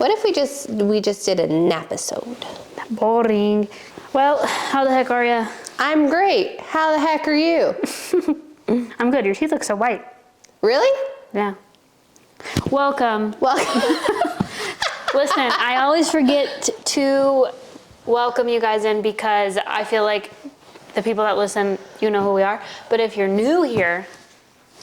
What if we just did an episode? Boring. Well, how the heck are you? I'm great. How the heck are you? I'm good. Your teeth look so white. Really? Yeah. Welcome. Welcome. Listen, I always forget to welcome you guys in because I feel like the people that listen, you know who we are. But if you're new here,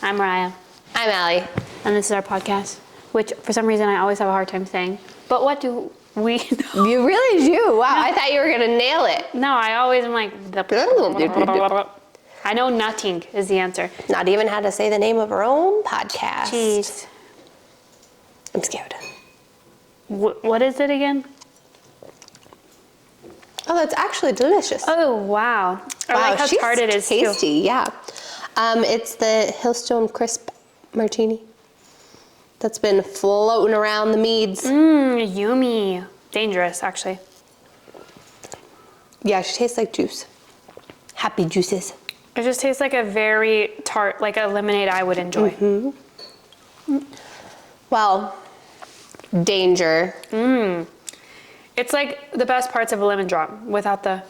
I'm Mariah. I'm Allie. And this is our podcast, which for some reason I always have a hard time saying. But what do we know? You really do. Wow, I thought you were going to nail it. No, I always am like, I know nothing is the answer. Not even how to say the name of our own podcast. Jeez. I'm scared. What is it again? Oh, that's actually delicious. Oh, wow. I like how tart it is, tasty, too. Yeah. It's the Hillstone Crisp Martini that's been floating around the meads. Yummy. Dangerous, actually. Yeah, she tastes like juice. Happy juices. It just tastes like a very tart, like a lemonade I would enjoy. Mm-hmm. Well, danger. It's like the best parts of a lemon drop without the...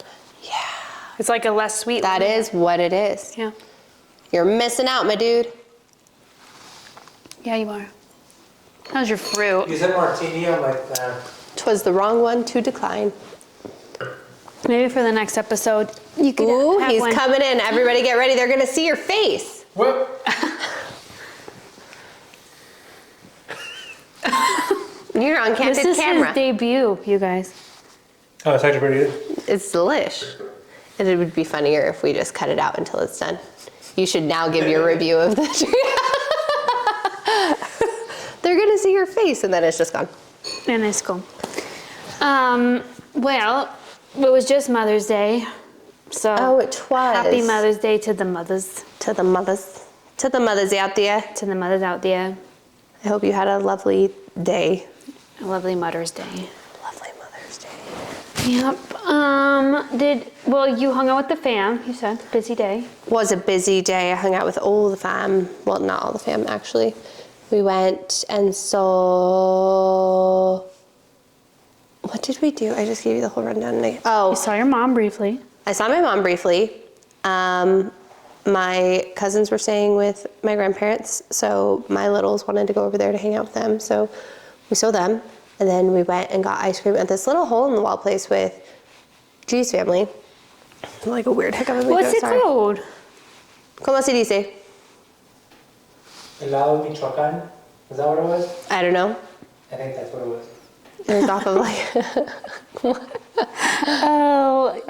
Yeah. It's like a less sweet That lemon. is what it is. Yeah. You're missing out, my dude. Yeah, you are. How's your fruit? You said martini, I'm like, nah. 'Twas the wrong one to decline. Maybe for the next episode, you could Ooh, have he's one. coming in. Everybody get ready. They're going to see your face. What? You're on This candid is camera. his debut, you guys. Oh, it's actually pretty good. It's delish. And it would be funnier if we just cut it out until it's done. You should now give your review of the tree. They're going to see your face and then it's just gone. And it's cool. Well, it was just Mother's Day. So Oh, it was. happy Mother's Day to the mothers. To the mothers. To the mothers out there. To the mothers out there. I hope you had a lovely day. A lovely Mother's Day. Lovely Mother's Day. Yep. Well, you hung out with the fam, you said. Busy day. Was a busy day. I hung out with all the fam. Well, not all the fam, actually. We went and saw... What did we do? I just gave you the whole rundown. You saw your mom briefly. I saw my mom briefly. My cousins were staying with my grandparents, so my littles wanted to go over there to hang out with them. So we saw them, and then we went and got ice cream at this little hole-in-the-wall place with G's family. Like a weird hiccup. What's it called? ¿Cómo se dice? Helado Michoacán? Is that what it was? I don't know. I think that's what it was. It was off of like... Oh,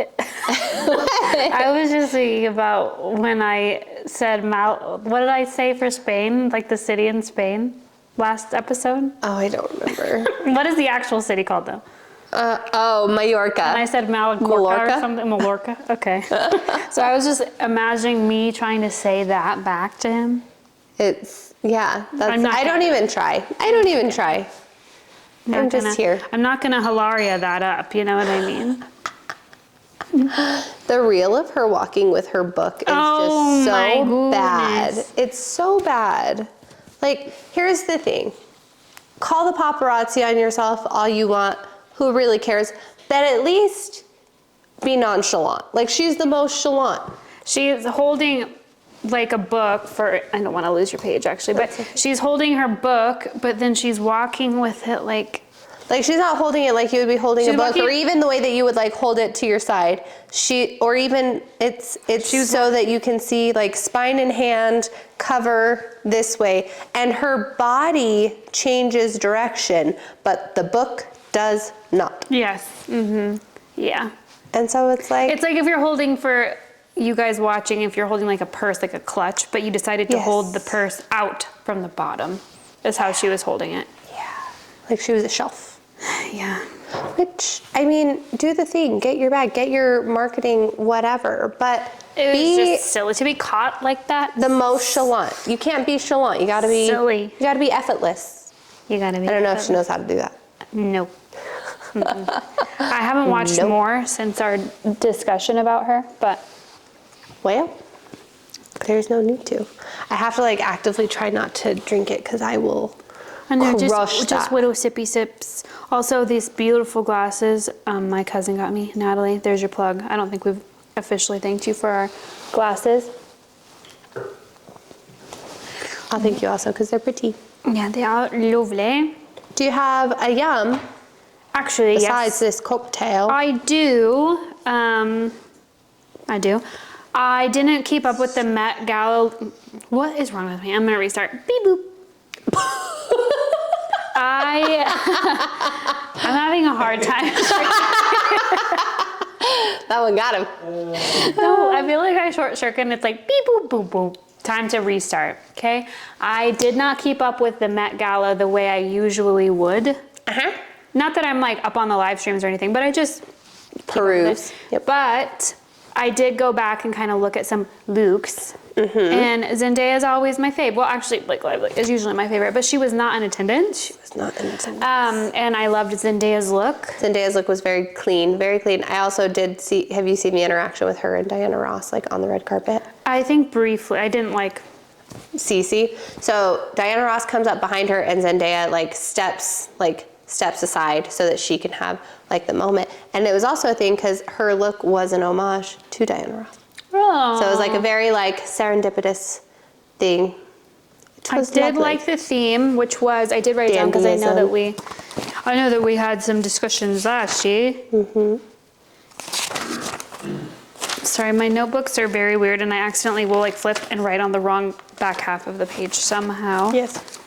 I was just thinking about when I said what did I say for Spain? Like the city in Spain last episode? Oh, I don't remember. What is the actual city called though? Mallorca. And I said Mallorca or something. Mallorca? Okay. So I was just imagining me trying to say that back to him. It's, yeah. I don't even try. I'm just here. I'm not going to Hilaria that up, you know what I mean? The reel of her walking with her book is just so bad. It's so bad. Like, here's the thing. Call the paparazzi on yourself all you want. Who really cares? But at least be nonchalant. Like, she's the most chalant. She's holding like a book for, I don't want to lose your page actually, but she's holding her book, but then she's walking with it like she's not holding it like you would be holding a book, or even the way that you would like hold it to your side. It's so that you can see like spine and hand cover this way, and her body changes direction, but the book does not. Yes. Mm-hmm. Yeah. And so it's like if you're holding, for you guys watching, if you're holding like a purse, like a clutch, but you decided to hold the purse out from the bottom, is how she was holding it. Yeah. Like she was a shelf. Yeah. Which, I mean, do the thing. Get your bag. Get your marketing, whatever. But it was just silly to be caught like that. The most chalant. You can't be chalant. You gotta be silly. You gotta be effortless. You gotta be. I don't know if she knows how to do that. Nope. I haven't watched more since our discussion about her, but well, there's no need to. I have to like actively try not to drink it because I will And they're Crushed just that. little sippy sips. Also, these beautiful glasses my cousin got me, Natalie. There's your plug. I don't think we've officially thanked you for our glasses. I'll thank you also because they're pretty. Yeah, they are lovely. Do you have a yum Actually, besides yes. this cocktail? I do. I do. I didn't keep up with the Met Gala. What is wrong with me? I'm gonna restart. Beep boop. I'm having a hard time. That one got him. No, I feel like I short circuit and it's like beep boop boop boop. Time to restart. Okay. I did not keep up with the Met Gala the way I usually would. Uh-huh. Not that I'm like up on the live streams or anything, but I just Peruse. Yep. But I did go back and kind of look at some looks. And Zendaya is always my fave. Well, actually, Blake Lively is usually my favorite, but she was not in attendance. She was not in attendance. And I loved Zendaya's look. Zendaya's look was very clean, very clean. I also did see, have you seen the interaction with her and Diana Ross, like on the red carpet? I think briefly, I didn't like. Cece. So Diana Ross comes up behind her and Zendaya steps aside so that she can have like the moment. And it was also a thing because her look was an homage to Diana Ross. Oh. So it was like a very like serendipitous thing. I did like the theme, which was, I did write it down because I know that we had some discussions last year. Sorry, my notebooks are very weird and I accidentally will like flip and write on the wrong back half of the page somehow. Yes.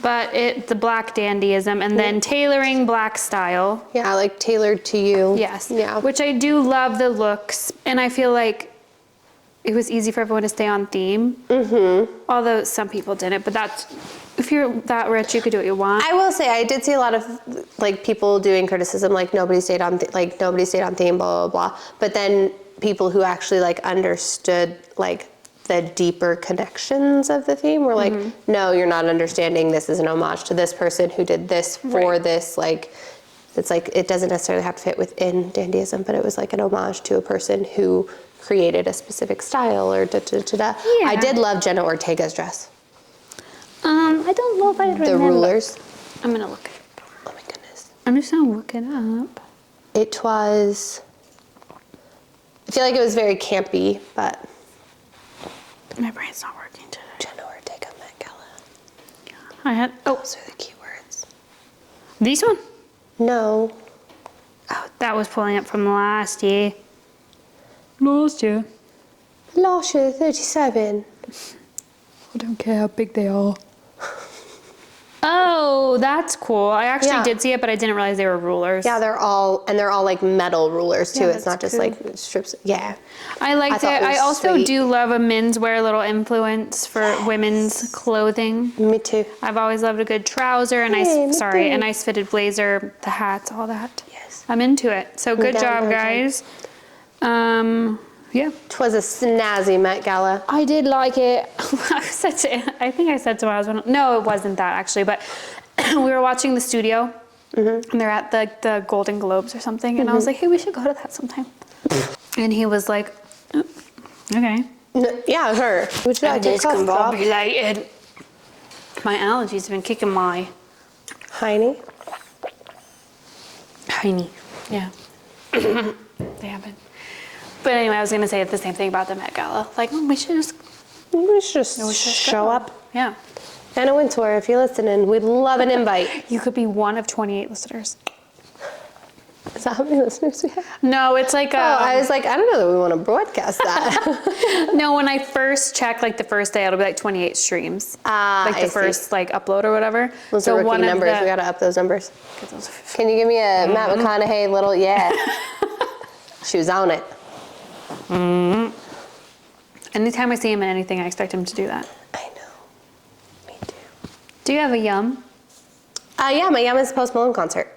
But the black dandyism and then tailoring black style. Yeah, like tailored to you. Yes. Yeah. Which I do love the looks and I feel like it was easy for everyone to stay on theme. Although some people didn't, but that's, if you're that rich, you could do what you want. I will say I did see a lot of like people doing criticism, like nobody stayed on theme, blah blah blah. But then people who actually like understood like the deeper connections of the theme were like, no, you're not understanding. This is an homage to this person who did this for this. Like, it's like it doesn't necessarily have to fit within dandyism, but it was like an homage to a person who created a specific style or da da da da. Yeah. I did love Jenna Ortega's dress. I don't know if I remember. The rulers. I'm gonna look. Oh my goodness. I'm just gonna look it up. It was, I feel like it was very campy, but My brain's not working today. Jenna Ortega Met Gala. I had, Those are the keywords. this one? No. Oh, that was pulling up from last year. Last year. Last year, 37. I don't care how big they are. Oh, that's cool. I actually Yeah. did see it, but I didn't realize they were rulers. Yeah, they're all like metal rulers too. Yeah, It's not that's just cool. like strips. Yeah. I liked thought it. it was I also sweet. do love a menswear little influence for women's clothing. Me too. I've always loved a good trouser, a Hey, me nice, too. a nice fitted blazer, the hats, all that. Yes. I'm into it. So good down, job, down, down. guys. Yeah. Twas a snazzy Met Gala. I did like it. I think I said to my husband, no, it wasn't that actually, but we were watching The Studio and they're at the Golden Globes or something. And I was like, hey, we should go to that sometime. And he was like, oh, okay. Yeah, her. Would you like to cough drop? Discombobulated. My allergies have been kicking my Heine. hiney. Yeah. They have been. But anyway, I was going to say the same thing about the Met Gala. Like, we should just Show go. up. Yeah. Anna Wintour, if you're listening, we'd love an invite. You could be one of 28 listeners. Is that how many listeners we have? No, it's like I was like, I don't know that we want to broadcast that. no, when I first check, like the first day, it'll be like 28 streams. Like the I see. first like upload or whatever. Those are rookie numbers. We got to up those numbers. Can you give me a Matt McConaughey little, yeah. She was on it. Anytime I see him in anything, I expect him to do that. I know. Me too. Do you have a yum? Yeah, my yum is Post Malone concert.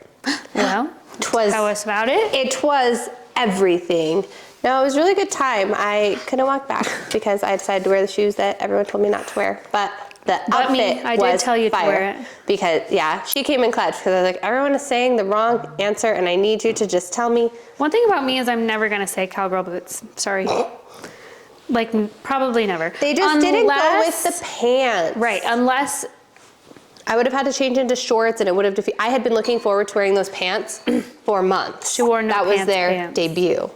Well, tell us about it. It was everything. No, it was a really good time. I couldn't walk back because I decided to wear the shoes that everyone told me not to wear. But the But me, outfit I did was tell you to fire. wear it. Because, yeah, she came in clutch because I was like, everyone is saying the wrong answer and I need you to just tell me. One thing about me is I'm never going to say cowgirl boots. Sorry. Like, probably never. They just didn't go with the pants. Right, unless I would have had to change into shorts, and it would have I had been looking forward to wearing those pants for months. She wore no That was pants their pants. debut.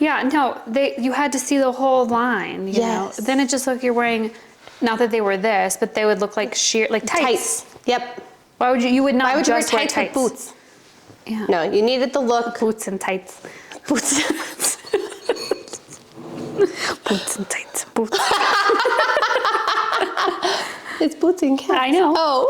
Yeah, no, you had to see the whole line, you know. Yes. Then it just looked like you're wearing, not that they were this, but they would look like sheer, like tights. Yep. Why would you would not Why would you wear just wear tights with boots? Yeah. No, you needed the look. Boots and tights. Boots. Boots and tights. Boots. It's boots and cats. I know. Oh.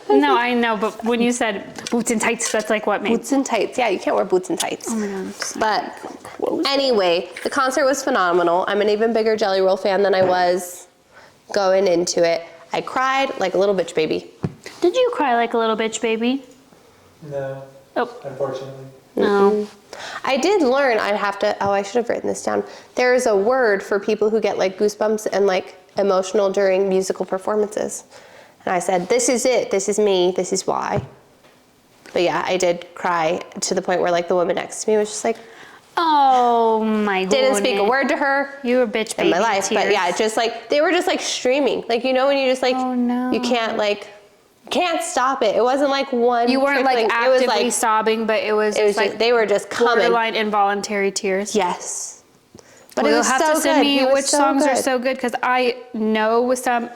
No, I know, but when you said boots and tights, that's like what made. Boots and tights. Yeah, you can't wear boots and tights. Oh my God. But anyway, the concert was phenomenal. I'm an even bigger Jelly Roll fan than I was going into it. I cried like a little bitch baby. Did you cry like a little bitch, baby? No, Oh, unfortunately. no. I did learn I should have written this down. There is a word for people who get like goosebumps and like emotional during musical performances. And I said, this is it, this is me, this is why. But yeah, I did cry to the point where like the woman next to me was just like, Oh my God. didn't speak a word to her You were bitch baby. in my life. Tears. But yeah, just like, they were just like streaming. Like, you know, when you just like, Oh, no. you can't stop it. It wasn't like one. You weren't trickling. like It was actively like, sobbing, but it was just, like they were just coming. borderline involuntary tears. Yes. But Well, it you'll was have so to send good. me He was which so songs are good. so good because I know some.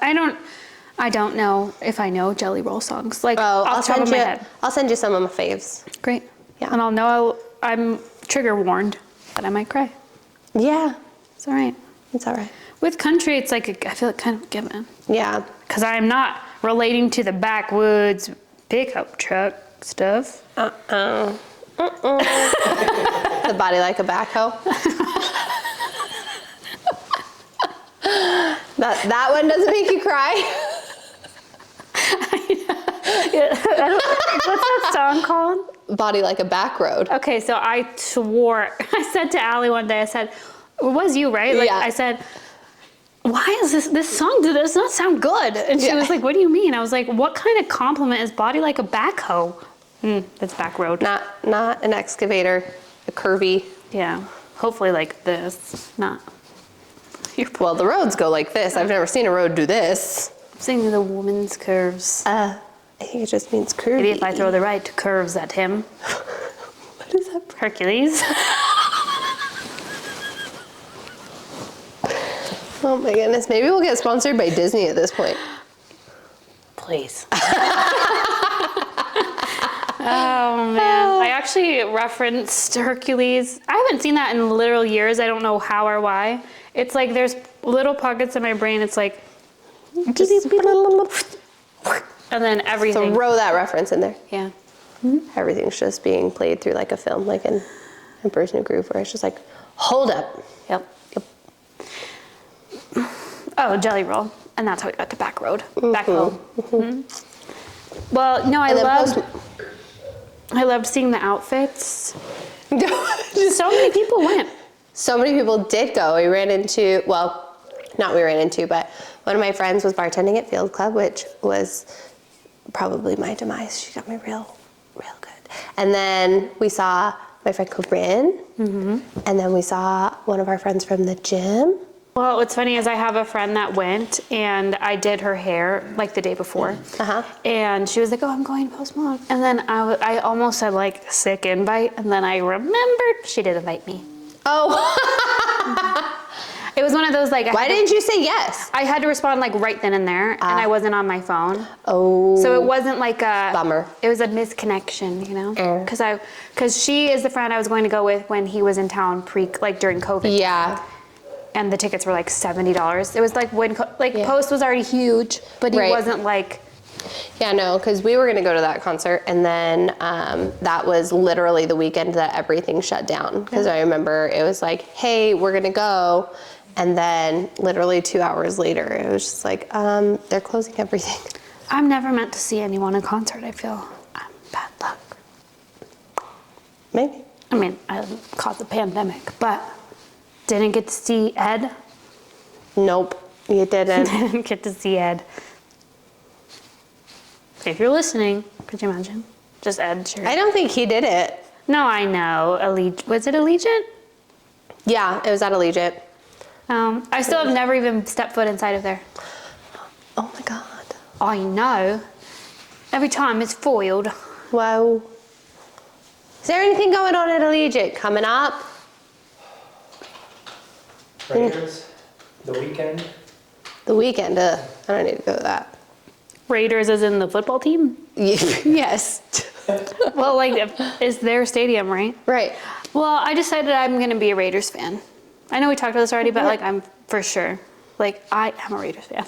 I don't know if I know Jelly Roll songs like off the top of my head. I'll send you some of my faves. Great. Yeah. And I'll know I'm trigger warned that I might cry. Yeah, It's all right. it's all right. With country, it's like I feel like kind of a given Yeah. because I'm not relating to the backwoods pickup truck stuff. The body like a backhoe. that one doesn't make you cry. What's that song called? Body like a back road. Okay, so I swore, I said to Allie one day, I said, it was you, right? Like, Yeah. I said, why is this song does not sound good? And she was like, what do you mean? I was like, what kind of compliment is body like a backhoe? That's back road. Not an excavator, a curvy. Yeah, hopefully like this, not. Well, the roads go like this. I've never seen a road do this. I'm singing the woman's curves. I think it just means curvy. Maybe if I throw the right curves at him. What is that? Hercules. Oh my goodness. Maybe we'll get sponsored by Disney at this point. Please. Oh man, I actually referenced Hercules. I haven't seen that in literal years. I don't know how or why. It's like there's little pockets in my brain. It's like, Just and then everything. throw that reference in there. Yeah. Everything's just being played through like a film, like in Emperor's New Groove, where it's just like, hold up. Yep. Oh, Jelly Roll, and that's how we got to Back Road. Back home. Well, no, I loved seeing the outfits. So many people went. So many people did go. We ran into, but one of my friends was bartending at Field Club, which was probably my demise. She got me real good. And then we saw my friend Corinne, and then we saw one of our friends from the gym. Well, what's funny is I have a friend that went, and I did her hair like the day before. And she was like, oh, I'm going to Post Malone. And then I almost said like sick invite, and then I remembered she did invite me. Oh. It was one of those like. Why didn't you say yes? I had to respond like right then and there, and I wasn't on my phone. Oh. So it wasn't like a bummer. It was a misconnection, you know, because she is the friend I was going to go with when he was in town during COVID. Yeah. And the tickets were like $70. It was like when Post was already huge, but he wasn't like. Yeah, no, because we were going to go to that concert, and then that was literally the weekend that everything shut down. Because I remember it was like, hey, we're going to go. And then literally 2 hours later, it was just like, they're closing everything. I'm never meant to see anyone in concert, I feel. I'm bad luck. Maybe. I mean, I caught the pandemic, but didn't get to see Ed. Nope, you didn't. Didn't get to see Ed. If you're listening, could you imagine? Just Ed, sure. I don't think he did it. No, I know. Was it Allegiant? Yeah, it was at Allegiant. I still have never even stepped foot inside of there. Oh my God. I know. Every time it's foiled. Wow. Is there anything going on at Allegiant coming up? Raiders, the weekend. The weekend, I don't need to go to that. Raiders as in the football team? Yes. Well, like, it's their stadium, right? Right. Well, I decided I'm going to be a Raiders fan. I know we talked about this already, but like, I'm for sure. Like, I am a Raiders fan.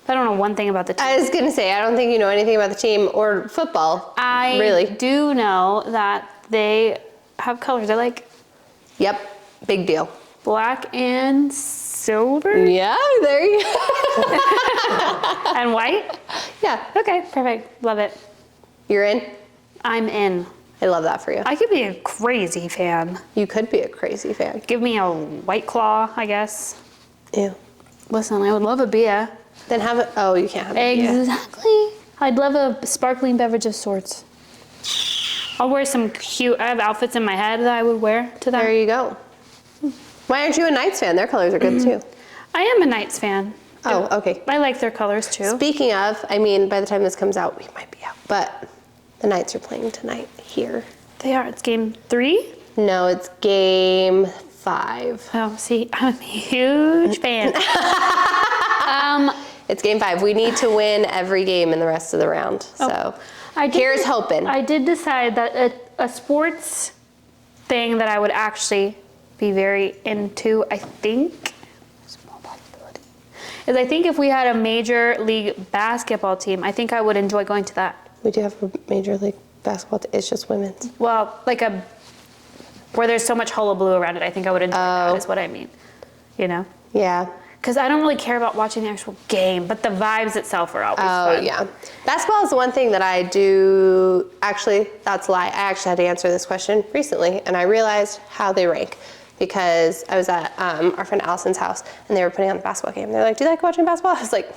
I don't know one thing about the team. I was going to say, I don't think you know anything about the team or football. I really do know that they have colors. I like Yep. Big deal. black and silver Yeah, there you go. and white. Yeah. Okay, perfect. Love it. You're in? I'm in. I love that for you. I could be a crazy fan. You could be a crazy fan. Give me a White Claw, I guess. Ew. Listen, I would love a beer. Then have it. Oh, you can't have it. Yeah. Exactly. I'd love a sparkling beverage of sorts. I'll wear some cute, I have outfits in my head that I would wear to that. There you go. Why aren't you a Knights fan? Their colors are good too. I am a Knights fan. Oh, okay. I like their colors too. Speaking of, I mean, by the time this comes out, we might be out. But the Knights are playing tonight here. They are. It's game 3. No, it's game 5. Oh, see, I'm a huge fan. It's game 5. We need to win every game in the rest of the round. So here's hoping. I did decide that a sports thing that I would actually be very into, I think, small possibility, is I think if we had a major league basketball team, I think I would enjoy going to that. We do have a major league basketball. It's just women's. Well, like where there's so much hullabaloo around it, I think I would enjoy that is what I mean, you know? Yeah. Because I don't really care about watching the actual game, but the vibes itself are always fun. Oh, yeah. Basketball is the one thing that I do. Actually, that's a lie. I actually had to answer this question recently, and I realized how they rank because I was at our friend Allison's house, and they were putting on the basketball game. They're like, "Do you like watching basketball?" I was like,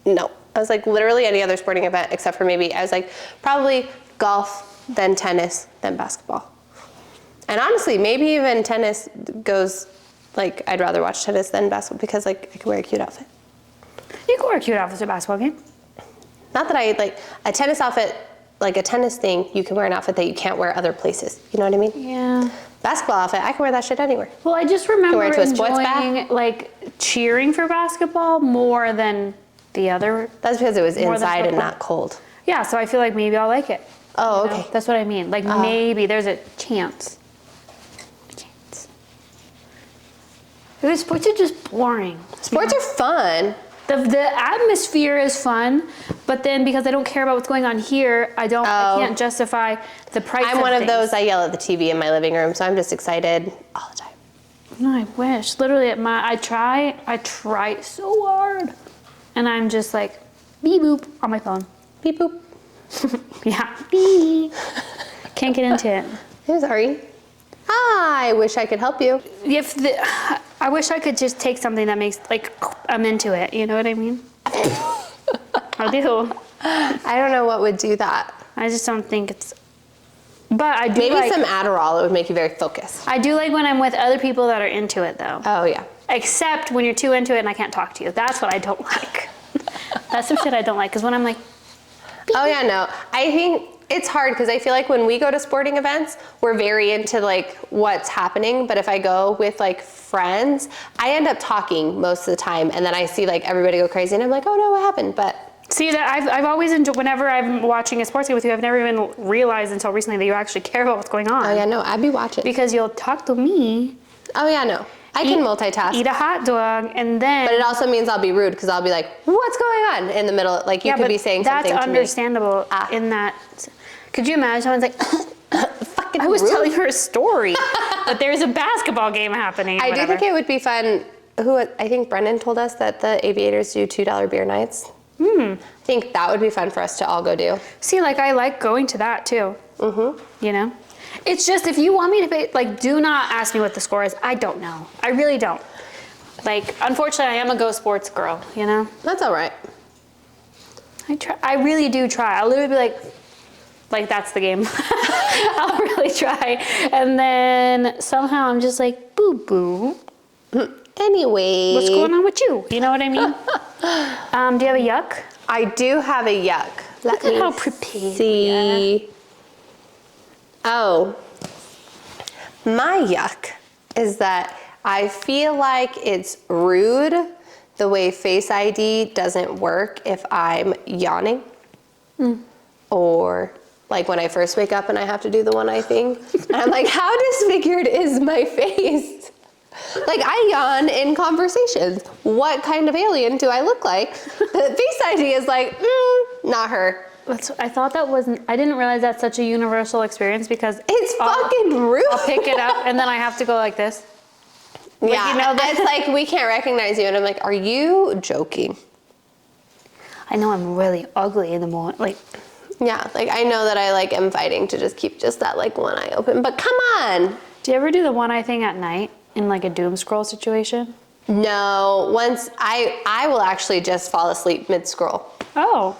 "No." I was like, literally any other sporting event except for maybe, I was like, probably golf, then tennis, then basketball. And honestly, maybe even tennis goes. Like, I'd rather watch tennis than basketball because, like, I can wear a cute outfit. You can wear cute outfits to a basketball game. Not that I, like, a tennis outfit, like a tennis thing, you can wear an outfit that you can't wear other places. You know what I mean? Yeah. Basketball outfit, I can wear that shit anywhere. Well, I just remember wear it to a sports enjoying, like, cheering for basketball more than the other. That's because it was More than inside and football. not cold. Yeah, so I feel like maybe I'll like it. Oh, You know? okay. That's what I mean. Like, maybe there's a chance. Because sports are just boring. Sports are fun. The atmosphere is fun, but then because I don't care about what's going on here, I can't justify the price. I'm one of things. those, I yell at the TV in my living room, so I'm just excited all the time. No, I wish. Literally, I try so hard, and I'm just like, beep boop on my phone. Beep boop. Yeah, beep. Can't get into it. Hey, sorry. I wish I could help you. I wish I could just take something that makes, like, I'm into it. You know what I mean? I do. I don't know what would do that. I just don't think it's. But I do Maybe like. some Adderall, it would make you very focused. I do like when I'm with other people that are into it, though. Oh, yeah. Except when you're too into it and I can't talk to you. That's what I don't like. That's some shit I don't like. Because when I'm like. Oh, yeah, no. I think it's hard because I feel like when we go to sporting events, we're very into like what's happening. But if I go with like friends, I end up talking most of the time. And then I see like everybody go crazy and I'm like, oh no, what happened? But See, that I've always enjoyed, whenever I'm watching a sports game with you, I've never even realized until recently that you actually care about what's going on. oh yeah, no, I'd be watching. Because you'll talk to me. Oh yeah, no. I can multitask. Eat a hot dog and then. But it also means I'll be rude because I'll be like, what's going on in the middle? Like you could be saying something to me. That's understandable in that. Could you imagine someone's like, Fucking I was rude. telling her a story, but there's a basketball game happening. I do think it would be fun. I think Brendan told us that the Aviators do $2 beer nights. I think that would be fun for us to all go do. See, like I like going to that too. Mm-hmm. You know? It's just if you want me to pay, like, do not ask me what the score is. I don't know. I really don't. Like, unfortunately, I am a Go Sports girl, you know? That's all right. I really do try. I'll literally be like that's the game. I'll really try. And then somehow I'm just like, boo boo. Anyway. What's going on with you? You know what I mean? Do you have a yuck? I do have a yuck. Look at how prepared see. Oh, my yuck is that I feel like it's rude the way Face ID doesn't work if I'm yawning. Or like when I first wake up and I have to do the one eye thing. And I'm like, how disfigured is my face? Like, I yawn in conversations. What kind of alien do I look like? The Face ID is like, not her. I thought that wasn't, I didn't realize that's such a universal experience because It's fucking rude. I'll pick it up and then I have to go like this. Yeah, you know, it's like, we can't recognize you. And I'm like, are you joking? I know I'm really ugly in the morning. Like, Yeah, like I know that I like am fighting to just keep just that like one eye open, but come on. do you ever do the one eye thing at night in like a doom scroll situation? No, once I will actually just fall asleep mid scroll. Oh.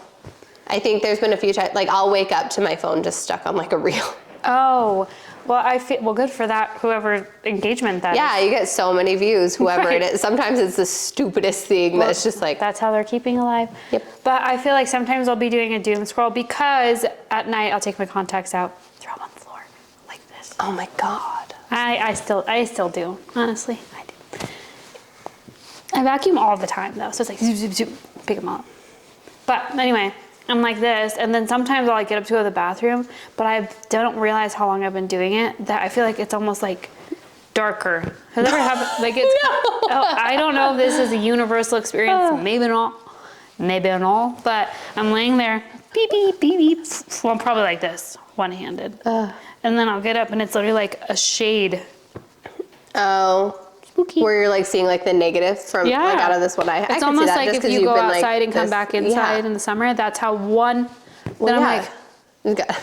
I think there's been a few times, like I'll wake up to my phone just stuck on like a reel. Oh. Well, I feel, well, good for that, whoever engagement that Yeah, is. you get so many views, whoever Right. it is. Sometimes it's the stupidest thing that's just like, That's how they're keeping alive. Yep. But I feel like sometimes I'll be doing a doom scroll because at night I'll take my contacts out, throw them on the floor like this. oh my God. I still do, honestly. I do. I vacuum all the time though, so it's like zoop, zoop, zoop, pick them up. But anyway, I'm like this, and then sometimes I'll like get up to go to the bathroom, but I don't realize how long I've been doing it, that I feel like it's almost like darker. Has that ever happened? Like it's, oh, I don't know if this is a universal experience, maybe not, but I'm laying there, beep, beep, beep, beep. Well, I'm probably like this, one-handed. And then I'll get up and it's literally like a shade. Oh. Spooky. Where you're like seeing like the negative from like Yeah. out of this one eye. I It's can see almost that like just if 'cause you you've go been, like, outside and come this- back inside yeah. in the summer, that's how one, Well, then I'm yeah. like, You got-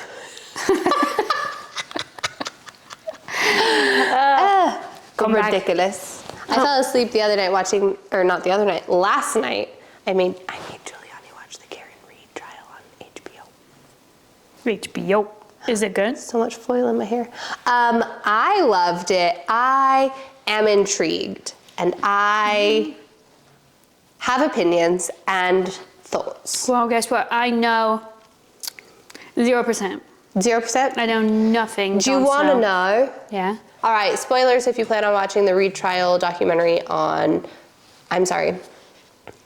come back. ridiculous. I fell asleep the other night watching, or not the other night, last night. I made Giuliani watch the Karen Reed trial on HBO. HBO. Is it good? So much foil in my hair. I loved it. I am intrigued, and I have opinions and thoughts. Well, guess what? I know 0%. 0%? I know nothing. Do you Jon want to Snow. know? Yeah. All right, spoilers if you plan on watching the Reed trial documentary on,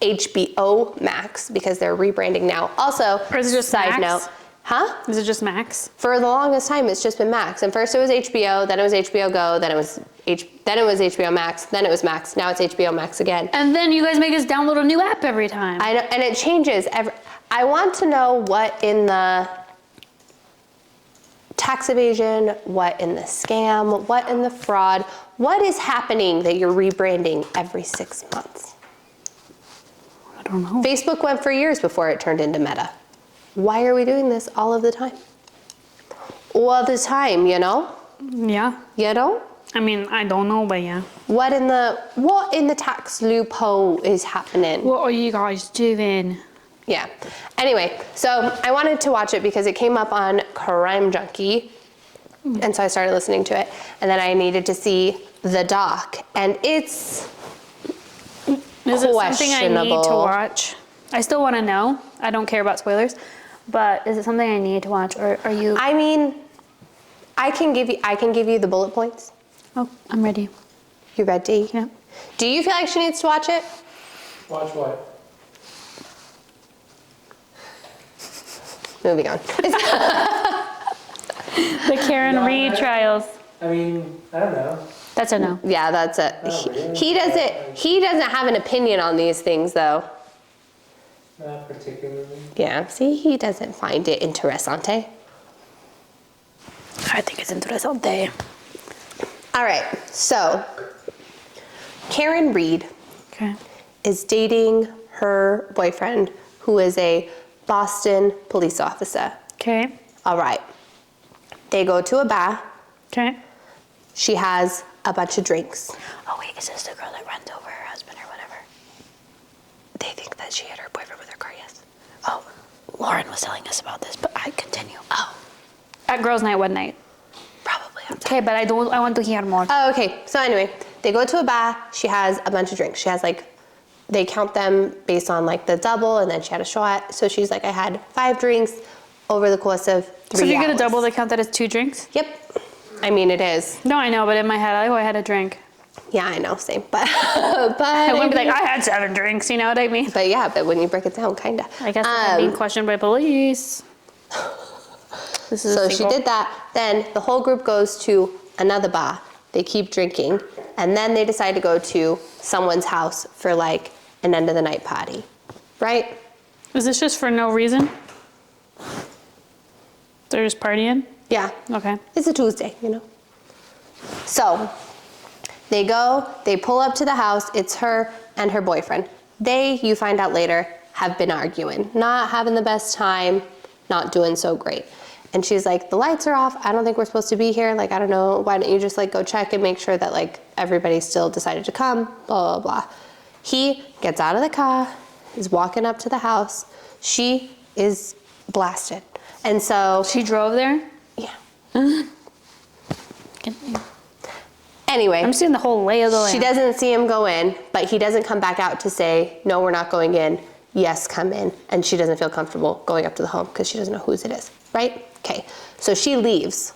HBO Max, because they're rebranding now. Also, Or is it just side Max? note. Huh? Is it just Max? For the longest time, it's just been Max. And first it was HBO, then it was HBO Go, then it was HBO Max, then it was Max, now it's HBO Max again. And then you guys make us download a new app every time. I know, and it changes. I want to know what in the tax evasion, what in the scam, what in the fraud, what is happening that you're rebranding every 6 months? I don't know. Facebook went for years before it turned into Meta. Why are we doing this all of the time? All the time, you know? Yeah. You know? I mean, I don't know, but yeah. What in the tax loophole is happening? What are you guys doing? Yeah. Anyway, so I wanted to watch it because it came up on Crime Junkie. And so I started listening to it. And then I needed to see the doc. And it's Is it something I need to questionable. watch? I still want to know. I don't care about spoilers. But is it something I need to watch, or are you? I mean, I can give you the bullet points. Oh, I'm ready. You ready? Yeah. Do you feel like she needs to watch it? Watch what? Moving on. The Karen No, Reed trials. I mean, I don't know. That's a no. Yeah, that's it. Oh, really? He doesn't have an opinion on these things though. Not particularly. Yeah, see, he doesn't find it interessante. I think it's interesante. All right, so Karen Reed Okay. is dating her boyfriend, who is a Boston police officer. Okay. All right, they go to a bar. Okay. She has a bunch of drinks. Oh wait, is this the girl that runs over her husband or whatever? They think that she hit her boyfriend with her car, yes. Oh, Lauren was telling us about this, but I continue. Oh. At girls' night, what night? Probably. Okay, but I want to hear more. Oh, okay. So anyway, they go to a bar. She has a bunch of drinks. She has like they count them based on like the double, and then she had a shot. So she's like, I had 5 drinks over the course of 3 hours. So if you get a double, they count that as 2 drinks? Yep. I mean, it is. No, I know, but in my head, I had a drink. Yeah, I know, same. But I wouldn't be like, I had 7 drinks, you know what I mean? But yeah, but when you break it down, kind of. I guess I'm being questioned by police. This is So she did that. Then the whole group goes to another bar. They keep drinking. And then they decide to go to someone's house for like an end of the night party. Right? Is this just for no reason? They're just partying? Yeah. Okay. It's a Tuesday, you know. So they go, they pull up to the house. It's her and her boyfriend. They, you find out later, have been arguing. Not having the best time, not doing so great. And she's like, the lights are off. I don't think we're supposed to be here. Like, I don't know. Why don't you just like go check and make sure that like everybody still decided to come, blah, blah, blah. He gets out of the car, is walking up to the house. She is blasted. And so She drove there? yeah. Anyway, I'm seeing the whole lay of the land. she doesn't see him go in, but he doesn't come back out to say, no, we're not going in. Yes, come in. And she doesn't feel comfortable going up to the home because she doesn't know whose it is, right? Okay, so she leaves,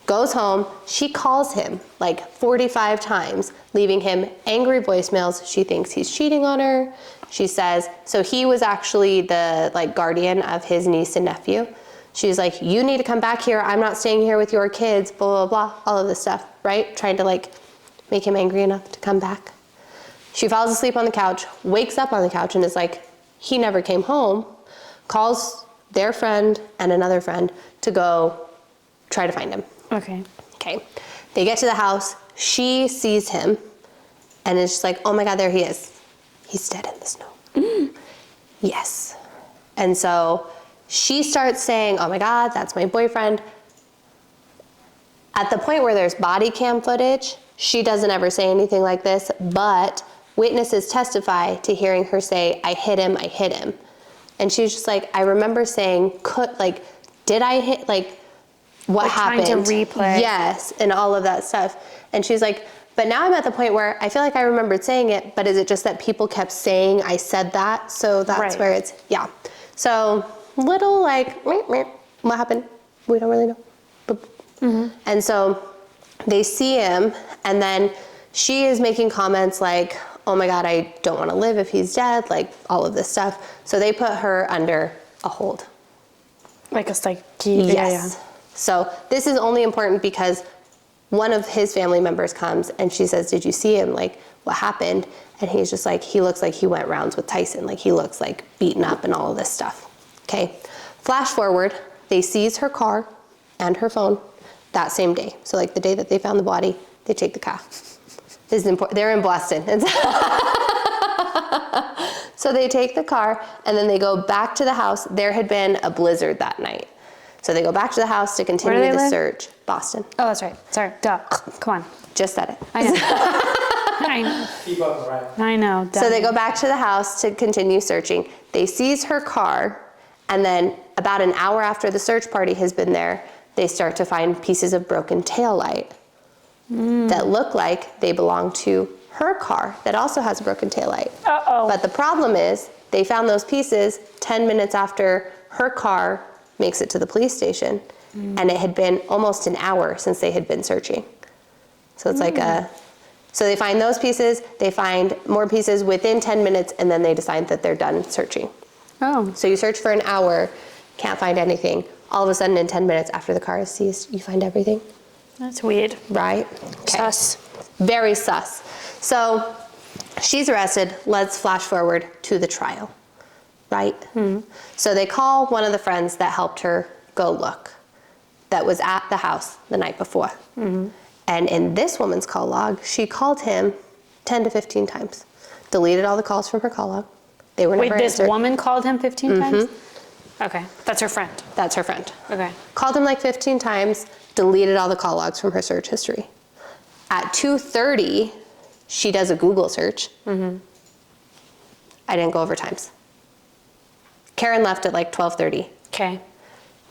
goes home. She calls him like 45 times, leaving him angry voicemails. She thinks he's cheating on her. She says, so he was actually the like guardian of his niece and nephew. She's like, you need to come back here. I'm not staying here with your kids, blah, blah, blah, all of this stuff, right? Trying to like make him angry enough to come back. She falls asleep on the couch, wakes up on the couch and is like, he never came home, calls their friend and another friend to go try to find him. Okay. Okay. They get to the house. She sees him and is just like, oh my God, there he is. He's dead in the snow. Yes. And so she starts saying, oh my God, that's my boyfriend. At the point where there's body cam footage, she doesn't ever say anything like this, but witnesses testify to hearing her say, I hit him, I hit him. And she's just like, I remember saying, did I hit, like, what Like happened? trying to replay. Yes, and all of that stuff. And she's like, but now I'm at the point where I feel like I remembered saying it, but is it just that people kept saying I said that? So that's Right. where it's, yeah. So little like, meh, meh, what happened? We don't really know. Boop. And so they see him, and then she is making comments like, oh my God, I don't want to live if he's dead, like all of this stuff. So they put her under a hold. Like a psyche. Yes. So this is only important because one of his family members comes and she says, did you see him? Like, what happened? And he's just like, he looks like he went rounds with Tyson. Like, he looks like beaten up and all of this stuff. Okay. Flash forward, they seize her car and her phone that same day. So like the day that they found the body, they take the car. This is important. They're in Boston. So they take the car and then they go back to the house. There had been a blizzard that night. So they go back to the house to continue Where do they the live? search. Boston. Oh, that's right. Sorry. Duh. Come on. Just said it. I know. I know. Keep up, right? I know. So they go back to the house to continue searching. They seize her car, and then about an hour after the search party has been there, they start to find pieces of broken taillight that look like they belong to her car that also has a broken taillight. Uh-oh. But the problem is they found those pieces 10 minutes after her car makes it to the police station, and it had been almost an hour since they had been searching. So it's like so they find those pieces, they find more pieces within 10 minutes, and then they decide that they're done searching. Oh. So you search for an hour, can't find anything. All of a sudden in 10 minutes after the car is seized, you find everything, That's weird. right? Okay. Sus. Very sus. So she's arrested. Let's flash forward to the trial, right? So they call one of the friends that helped her go look, that was at the house the night before. And in this woman's call log, she called him 10 to 15 times, deleted all the calls from her call log. They were never Wait, this answered. woman called him 15 times? Okay. That's her friend. That's her friend. Okay. Called him like 15 times, deleted all the call logs from her search history. At 2:30, she does a Google search. I didn't go over times. Karen left at like 12:30. Okay.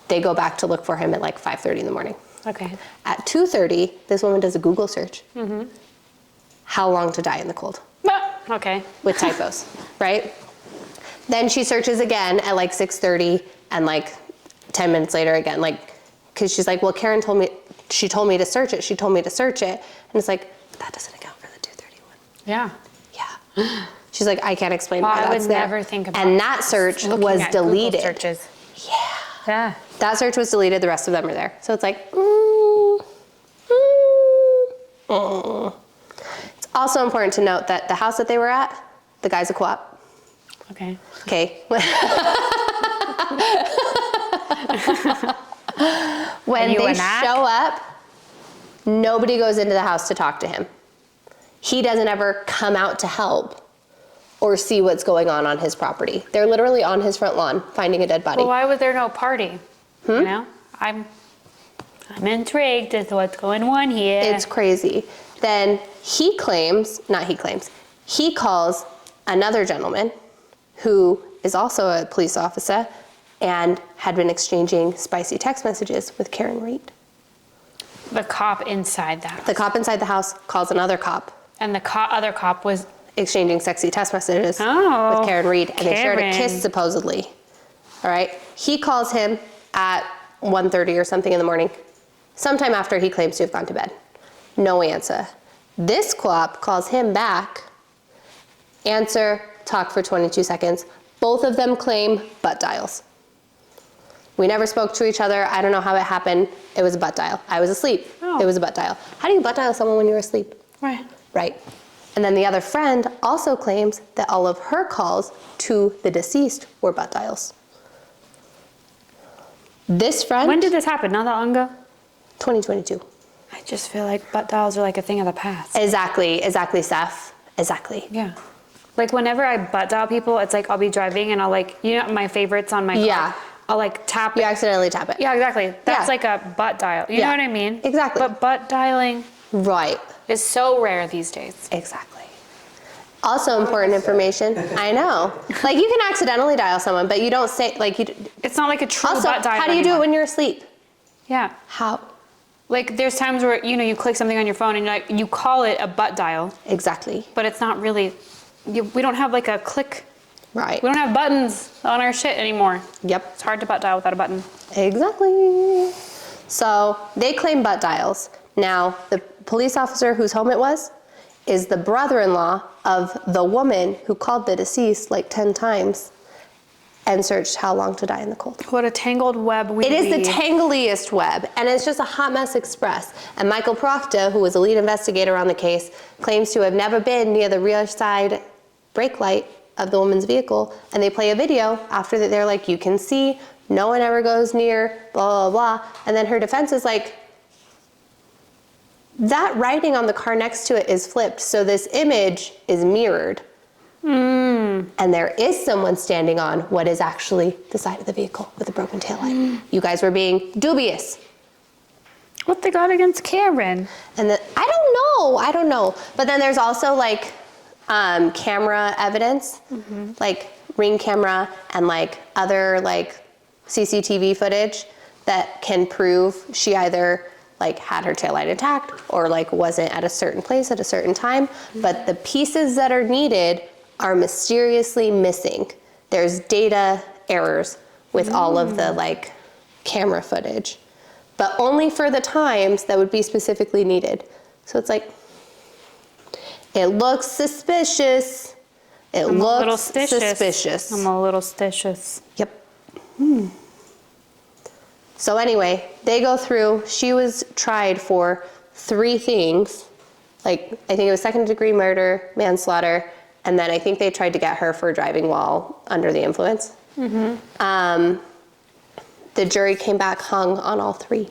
They go back to look for him at like 5:30 in the morning. Okay. At 2:30, this woman does a Google search. How long to die in the cold? Ah, Okay. with typos, right? Then she searches again at like 6:30 and like 10 minutes later again, like, because she's like, well, Karen told me, she told me to search it. She told me to search it. And it's like, that doesn't account for the 231. Yeah. Yeah. She's like, I can't explain Well, why I that's would there. never think about And that search looking was at Google deleted. searches. Yeah. Yeah. That search was deleted. The rest of them are there. So it's like, It's also important to note that the house that they were at, the guy's a co-op. Okay. Okay. When Are you they an act? show up, nobody goes into the house to talk to him. He doesn't ever come out to help or see what's going on his property. They're literally on his front lawn finding a dead body. Well, why was there no party? You know, I'm intrigued as to what's going on here. It's crazy. Then he calls another gentleman who is also a police officer and had been exchanging spicy text messages with Karen Reed. The cop inside the house. The cop inside the house calls another cop, And the other cop was, exchanging sexy text messages Oh, with Karen Reed, and they shared a Karen. kiss supposedly. All right. He calls him at 1:30 or something in the morning, sometime after he claims to have gone to bed. No answer. This co-op calls him back, answer, talk for 22 seconds. Both of them claim butt dials. We never spoke to each other. I don't know how it happened. It was a butt dial. I was asleep. Oh. It was a butt dial. How do you butt dial someone when you're asleep? right. Right. And then the other friend also claims that all of her calls to the deceased were butt dials. This friend, When did this happen? Not that long ago? 2022. I just feel like butt dials are like a thing of the past. Exactly, Seth. Exactly. Yeah. Like whenever I butt dial people, it's like I'll be driving and I'll like, you know, my favorites on my car. Yeah. I'll like tap You it. accidentally tap it. Yeah, exactly. That's Yeah. like a butt dial. You Yeah. know what I mean? Exactly. But butt dialing Right. is so rare these days. Exactly. Also important information. I know. Like you can accidentally dial someone, but you don't say like you. It's not like a true Also, butt dial how do you do it anymore. when you're asleep? Yeah. How? Like there's times where, you know, you click something on your phone and you're like, you call it a butt dial, Exactly. but it's not really, we don't have like a click. Right. We don't have buttons on our shit anymore. Yep. It's hard to butt dial without a button. Exactly. So they claim butt dials. Now, the police officer whose home it was is the brother-in-law of the woman who called the deceased like 10 times and searched how long to die in the cold. What a tangled web we It is the weave. tangliest web, and it's just a hot mess express. And Michael Proctor, who was a lead investigator on the case, claims to have never been near the rear side brake light of the woman's vehicle. And they play a video after that. They're like, you can see, no one ever goes near, blah, blah, blah. And then her defense is like, that writing on the car next to it is flipped, so this image is mirrored. And there is someone standing on what is actually the side of the vehicle with a broken taillight. You guys were being dubious. What they got against Karen? And then, I don't know. But then there's also like camera evidence, like Ring camera and like other like CCTV footage that can prove she either like had her taillight intact or like wasn't at a certain place at a certain time. But the pieces that are needed are mysteriously missing. There's data errors with all of the like camera footage, but only for the times that would be specifically needed. So it's like, it looks suspicious. It I'm a little looks suspicious. suspicious. I'm a little suspicious. Yep. So anyway, they go through, she was tried for 3 things. Like, I think it was 2nd-degree murder, manslaughter, and then I think they tried to get her for driving while under the influence. The jury came back hung on all 3.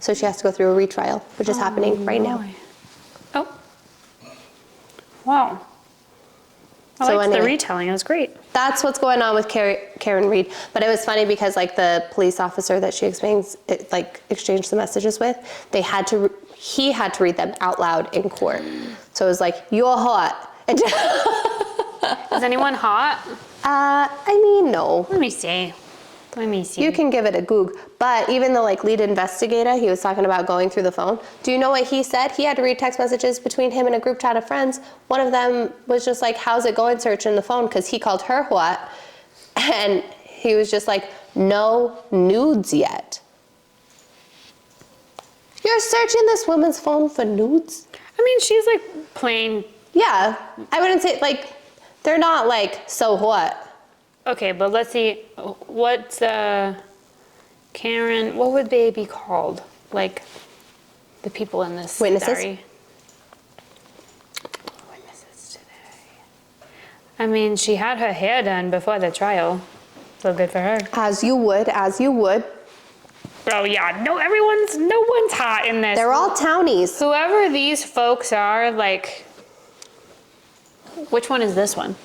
So she has to go through a retrial, which is happening right now. Oh. Wow. I So liked the anyway. retelling. It was great. That's what's going on with Karen Reed. But it was funny because like the police officer that she exchanged the messages with, he had to read them out loud in court. So it was like, you're hot. And Is anyone hot? I mean, no. Let me see. Let me see. You can give it a Goog. But even the like lead investigator, he was talking about going through the phone. Do you know what he said? He had to read text messages between him and a group chat of friends. One of them was just like, how's it going, searching the phone? Because he called her what? And he was just like, no nudes yet. You're searching this woman's phone for nudes? I mean, she's like plain. Yeah. I wouldn't say like, they're not like, so what? Okay, but let's see. What's Karen? What would they be called? Like the people in this Witnesses? diary? Witnesses today. I mean, she had her hair done before the trial, so good for her. As you would, as you would. Oh yeah, no one's hot in this. They're all townies. Whoever these folks are, like, which one is this one?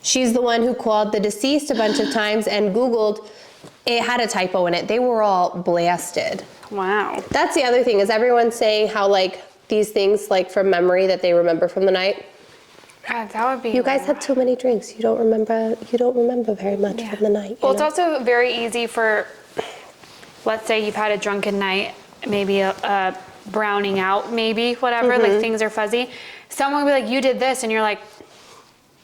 She's the one who called the deceased a bunch of times and Googled. It had a typo in it. They were all blasted. Wow. That's the other thing, is everyone saying how like these things like from memory that they remember from the night. God, that would be. You guys had too many drinks. You don't remember very much from the night. Well, it's also very easy for, let's say you've had a drunken night, maybe a browning out, maybe whatever, like things are fuzzy. Someone will be like, you did this, and you're like,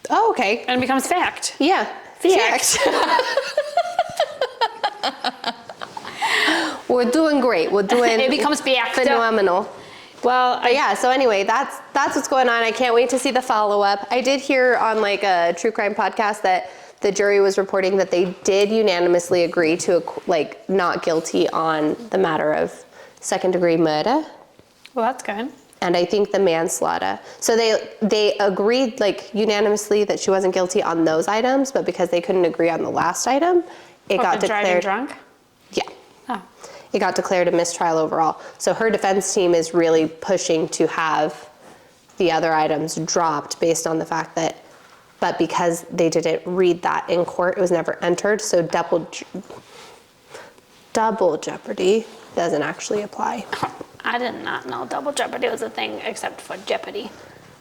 Oh, okay. and it becomes fact. Yeah. Fact. We're doing great. We're doing It becomes fact. phenomenal. Well, But yeah, so anyway, that's what's going on. I can't wait to see the follow-up. I did hear on like a true crime podcast that the jury was reporting that they did unanimously agree to like not guilty on the matter of second-degree murder. well, that's good. And I think the manslaughter. So they agreed like unanimously that she wasn't guilty on those items, but because they couldn't agree on the last item, it got the driving declared drunk? Yeah. Oh. It got declared a mistrial overall. So her defense team is really pushing to have the other items dropped based on the fact that, but because they didn't read that in court, it was never entered. So double jeopardy doesn't actually apply. I did not know double jeopardy was a thing except for Jeopardy.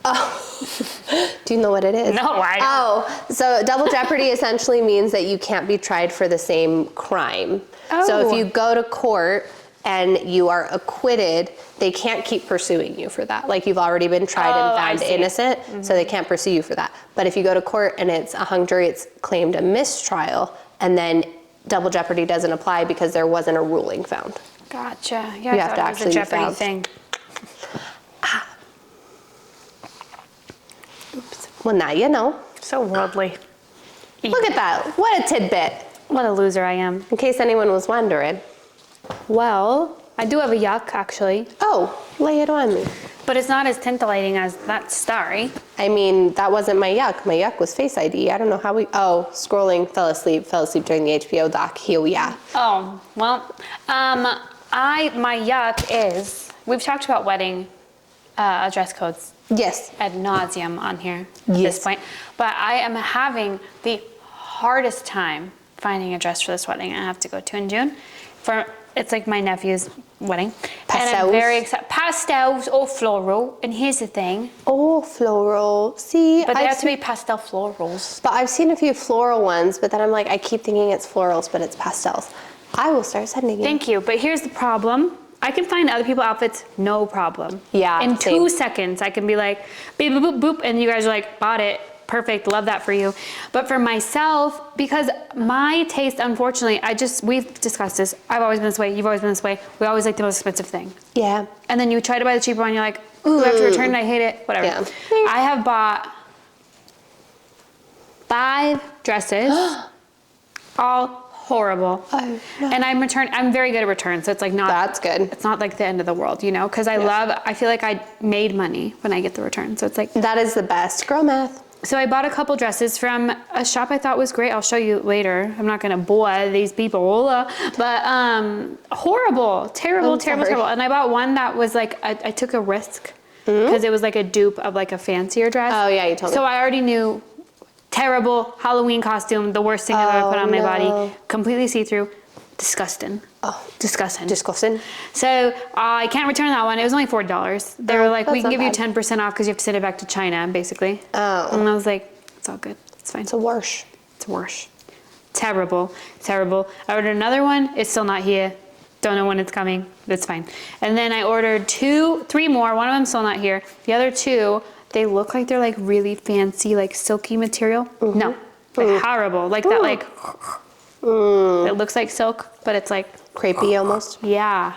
Oh, do you know what it is? No, I don't. Oh, so double jeopardy essentially means that you can't be tried for the same crime. So if Oh. you go to court and you are acquitted, they can't keep pursuing you for that. Like you've already been tried and I found see. innocent, so they can't pursue you for that. But if you go to court and it's a hung jury, it's claimed a mistrial, and then double jeopardy doesn't apply because there wasn't a ruling found. Gotcha. Yeah, You I have thought to it was actually a be Jeopardy found. thing. Well, now you know. So worldly. Look at that. What a tidbit. What a loser I am. In case anyone was wondering. Well, I do have a yuck actually, Oh, lay it on me. but it's not as titillating as that story. I mean, that wasn't my yuck. My yuck was Face ID. I don't know how scrolling, fell asleep during the HBO doc. Here we are. Oh, well, my yuck is, we've talked about wedding dress codes Yes. ad nauseum on here at Yes. this point, but I am having the hardest time finding a dress for this wedding I have to go to in June. It's like my nephew's wedding. And I'm Pastels. very excited. Pastels or floral. And here's the thing. Oh, floral. See, But they have to be pastel florals. But I've seen a few floral ones, but then I'm like, I keep thinking it's florals, but it's pastels. I will start sending you. Thank you. But here's the problem. I can find other people's outfits, no problem. Yeah, In same. 2 seconds, I can be like, beep, boop, boop, boop, and you guys are like, bought it. Perfect, love that for you. But for myself, because my taste, unfortunately, we've discussed this. I've always been this way, you've always been this way. We always like the most expensive thing. Yeah. And then you try to buy the cheaper one, you're like, ooh, I have to return it, I hate it, whatever. Yeah. I have bought 5 dresses, all horrible. Oh, no. And I'm very good at returns, so it's like not, That's good. it's not like the end of the world, you know? Because I feel like I made money when I get the return. So it's like, That is the best. Girl math. so I bought a couple dresses from a shop I thought was great. I'll show you later. I'm not gonna bore these people, but horrible, terrible, I'm terrible, sorry. terrible. And I bought one that was like, I took a risk because it was like a dupe of like a fancier dress. Oh, yeah, you told me. So I already knew, terrible Halloween costume, the worst thing I've ever put on my no. body, completely see-through, disgusting. Oh, Disgusting. disgusting. So I can't return that one. It was only $4. They were like, we that's can not give you 10% off because you have to send it back to China, basically. Oh. And I was like, it's all good. It's fine. It's a wash. It's worse. terrible, terrible. I ordered another one. It's still not here. Don't know when it's coming. That's fine. And then I ordered 3 more. One of them's still not here. The other 2, they look like they're like really fancy, like silky material. No, like horrible. Like that, like it looks like silk, but it's like Crepey almost. yeah.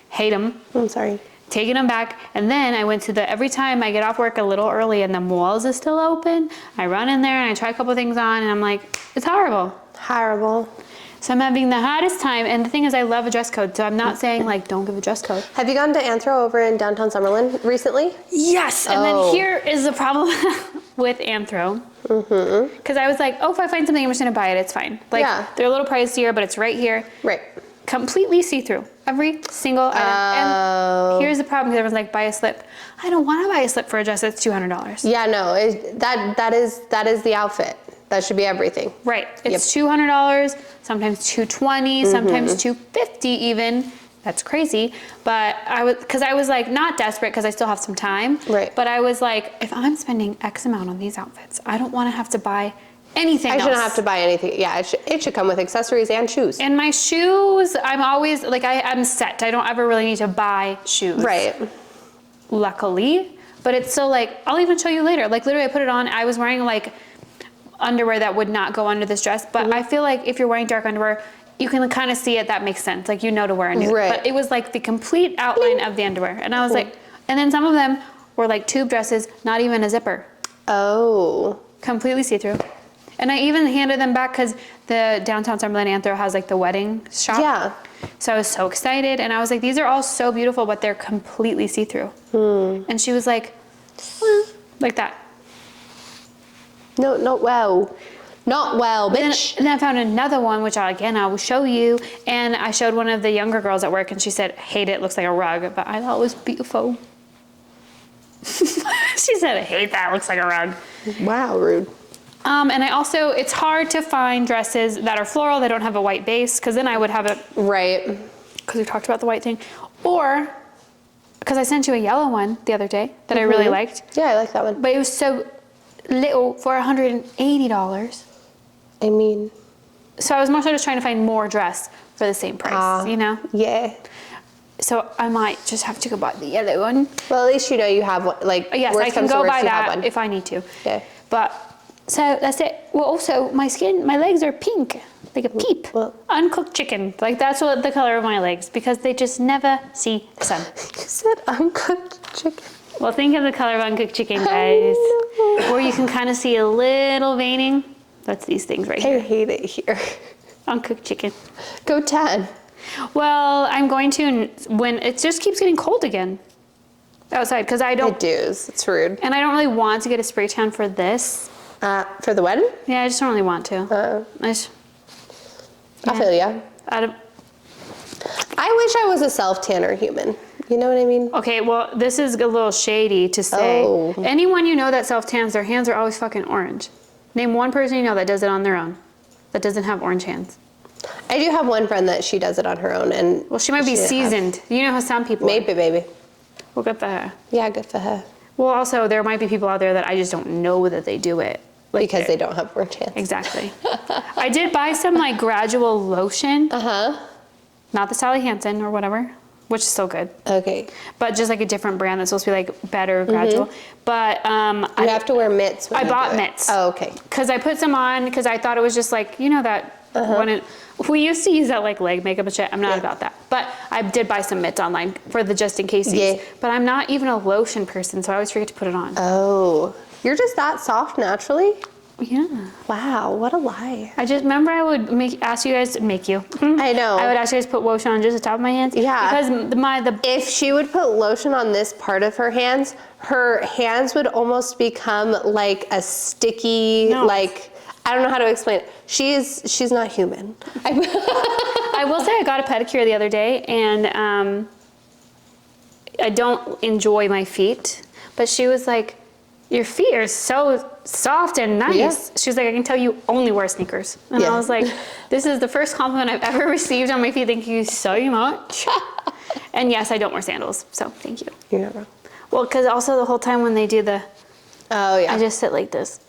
Hate them. I'm sorry. Taking them back, and then I went to every time I get off work a little early and the malls is still open, I run in there and I try a couple things on and I'm like, it's horrible. Horrible. So I'm having the hardest time, and the thing is I love a dress code, so I'm not saying like don't give a dress code. Have you gone to Anthro over in downtown Summerlin recently? Yes, and then here is the problem with Anthro. Because I was like, oh, if I find something, I'm just gonna buy it, it's fine. Like, they're a little pricier, but it's right here. Right. Completely see-through, every single item. And here's the problem, because everyone's like, buy a slip. I don't want to buy a slip for a dress that's $200. Yeah, no, that is the outfit. That should be everything. Right, it's $200, sometimes $220, sometimes $250 even. That's crazy, but because I was like not desperate because I still have some time. Right. But I was like, if I'm spending X amount on these outfits, I don't want to have to buy anything else. I shouldn't have to buy anything. Yeah, it should come with accessories and shoes. And my shoes, I'm always, like I'm set. I don't ever really need to buy shoes. Right. Luckily, but it's still like, I'll even show you later. Like literally I put it on, I was wearing like underwear that would not go under this dress, but I feel like if you're wearing dark underwear, you can kind of see it, that makes sense. Like you know to wear a nude. Right. But it was like the complete outline of the underwear. And I was like, and then some of them were like tube dresses, not even a zipper. Oh. Completely see-through. And I even handed them back because the downtown Summerlin Anthro has like the wedding shop. Yeah. So I was so excited and I was like, these are all so beautiful, but they're completely see-through. And she was like, well, like that. No, not well. Not well, bitch. And then I found another one, which I will show you. And I showed one of the younger girls at work and she said, hate it, looks like a rug, but I thought it was beautiful. She said, I hate that, looks like a rug. Wow, rude. And I also, it's hard to find dresses that are floral, they don't have a white base, because then I would have it. Right. Because we talked about the white thing. Or, because I sent you a yellow one the other day that I really liked. Yeah, I like that one. But it was so little for $180. I mean. So I was more so just trying to find more dress for the same price, you know? Yeah. So I might just have to go buy the yellow one. Well, at least you know you have one. Like, yes, I can go buy that if I need to. Yeah. But, so that's it. Well, also, my legs are pink, like a peep. Well, Uncooked chicken. Like, that's what the color of my legs, because they just never see the sun. you said uncooked chicken. Well, think of the color of uncooked chicken, guys. Where you can kind of see a little veining. That's these things right here. I hate it here. Uncooked chicken. Go tan. Well, I'm going to when it just keeps getting cold again outside, because I don't. It does. It's rude. And I don't really want to get a spray tan for this. For the wedding? Yeah, I just don't really want to. I feel ya. I wish I was a self-tanner human. You know what I mean? Okay, well, this is a little shady to say. Oh. Anyone you know that self-tans, their hands are always fucking orange. Name one person you know that does it on their own, that doesn't have orange hands. I do have one friend that she does it on her own, and well, she might be seasoned. You know how some people maybe, are. baby. Well, good for her. Yeah, good for her. Well, also, there might be people out there that I just don't know that they do it. Like Because they don't have orange hands. Exactly. I did buy some like gradual lotion. Not the Sally Hansen or whatever, which is still good. Okay. But just like a different brand that's supposed to be like better gradual. But you have to wear mitts when I you bought do it. mitts. Oh, okay. Because I put some on because I thought it was just like, you know that when we used to use that like leg makeup and shit. I'm not about that. But I did buy some mitts online for the just in case. Yeah. But I'm not even a lotion person, so I always forget to put it on. Oh. You're just that soft naturally? Yeah. Wow, what a lie. I just remember I would ask you guys to make you. I know. I would ask you guys to put lotion on just the top of my hands. Yeah. Because if she would put lotion on this part of her hands would almost become like a sticky, like, I don't know how to explain it. She's not human. I will say I got a pedicure the other day, and I don't enjoy my feet, but she was like, your feet are so soft and nice. Yeah. She was like, I can tell you only wear sneakers. And I was like, this is the first compliment I've ever received on my feet. Thank you so much. And yes, I don't wear sandals, so thank you. You're not wrong. Well, because also the whole time when they do the, oh yeah, I just sit like this.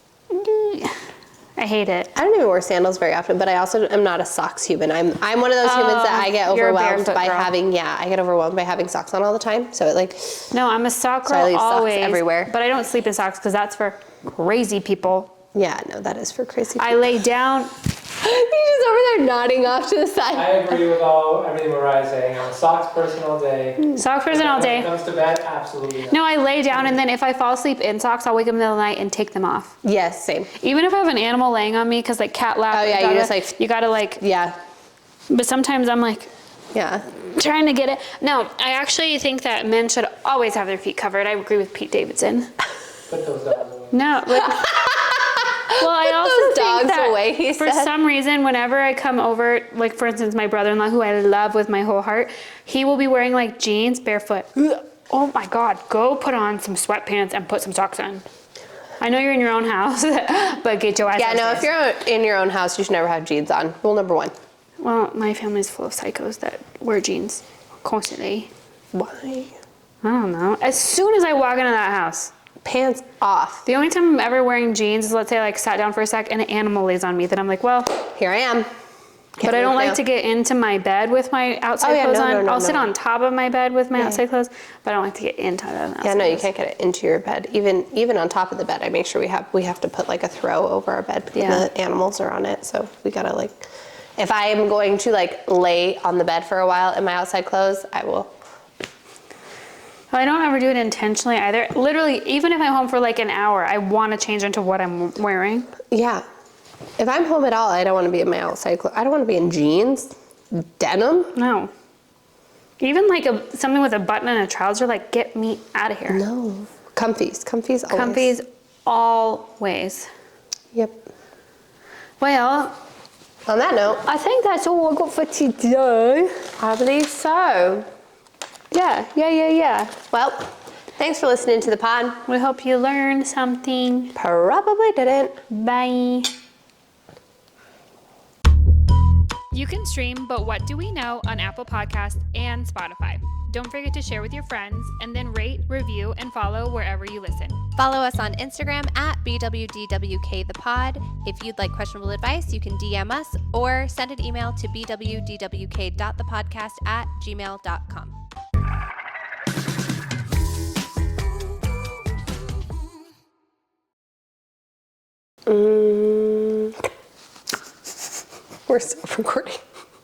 I hate it. I don't even wear sandals very often, but I also am not a socks human. I'm one of those humans that I get you're a overwhelmed barefoot by girl. I get overwhelmed by having socks on all the time. So it like, No, I'm a sock So I girl leave socks always. everywhere. But I don't sleep in socks because that's for crazy people. yeah, no, that is for crazy I people. lay down. He's just over there nodding off to the side. I agree with everything Mariah's saying. I'm a socks person all day. Socks person all When day. it comes to bed, absolutely not. No, I lay down and then if I fall asleep in socks, I'll wake up in the middle of the night and take them off. Yes, same. Even if I have an animal laying on me, because like cat lap. Oh, yeah, you gotta like. Yeah, But sometimes I'm like yeah. trying to get it. No, I actually think that men should always have their feet covered. I agree with Pete Davidson. Put those dogs away. No, like. Well, I also those think dogs that away, he for said. some reason, whenever I come over, like for instance, my brother-in-law, who I love with my whole heart, he will be wearing like jeans, barefoot. Ugh. Oh my God, go put on some sweatpants and put some socks on. I know you're in your own house, but get your ass Yeah, no, if upstairs. you're in your own house, you should never have jeans on. Rule number 1. Well, my family's full of psychos that wear jeans constantly. Why? I don't know. As soon as I walk into that house, Pants off. the only time I'm ever wearing jeans is, let's say, like sat down for a sec and an animal lays on me. Then I'm like, well, Here I am. but I don't like to get into my bed with my outside Oh, yeah, clothes no, on. no, no, I'll sit no. on top of my bed with my outside clothes, but I don't like to get into them. Yeah, no, you can't get it into your bed. Even on top of the bed, I make sure we have to put like a throw over our bed because Yeah. the animals are on it. So we gotta like, if I am going to like lay on the bed for a while in my outside clothes, I will. Well, I don't ever do it intentionally either. Literally, even if I'm home for like an hour, I want to change into what I'm wearing. Yeah. If I'm home at all, I don't want to be in my outside clothes. I don't want to be in jeans, denim. No. Even like something with a button and a trouser, like get me out of here. No. Comfies always. Comfies always. Yep. Well, On that note, I think that's all I got for today. I believe so. Yeah. Well, thanks for listening to the pod. We hope you learned something. Probably didn't. Bye. You can stream But What Do We Know on Apple Podcasts and Spotify. Don't forget to share with your friends and then rate, review, and follow wherever you listen. Follow us on Instagram at BWDWKThePod. If you'd like questionable advice, you can DM us or send an email to bwdwk.thepodcast@gmail.com. We're still recording.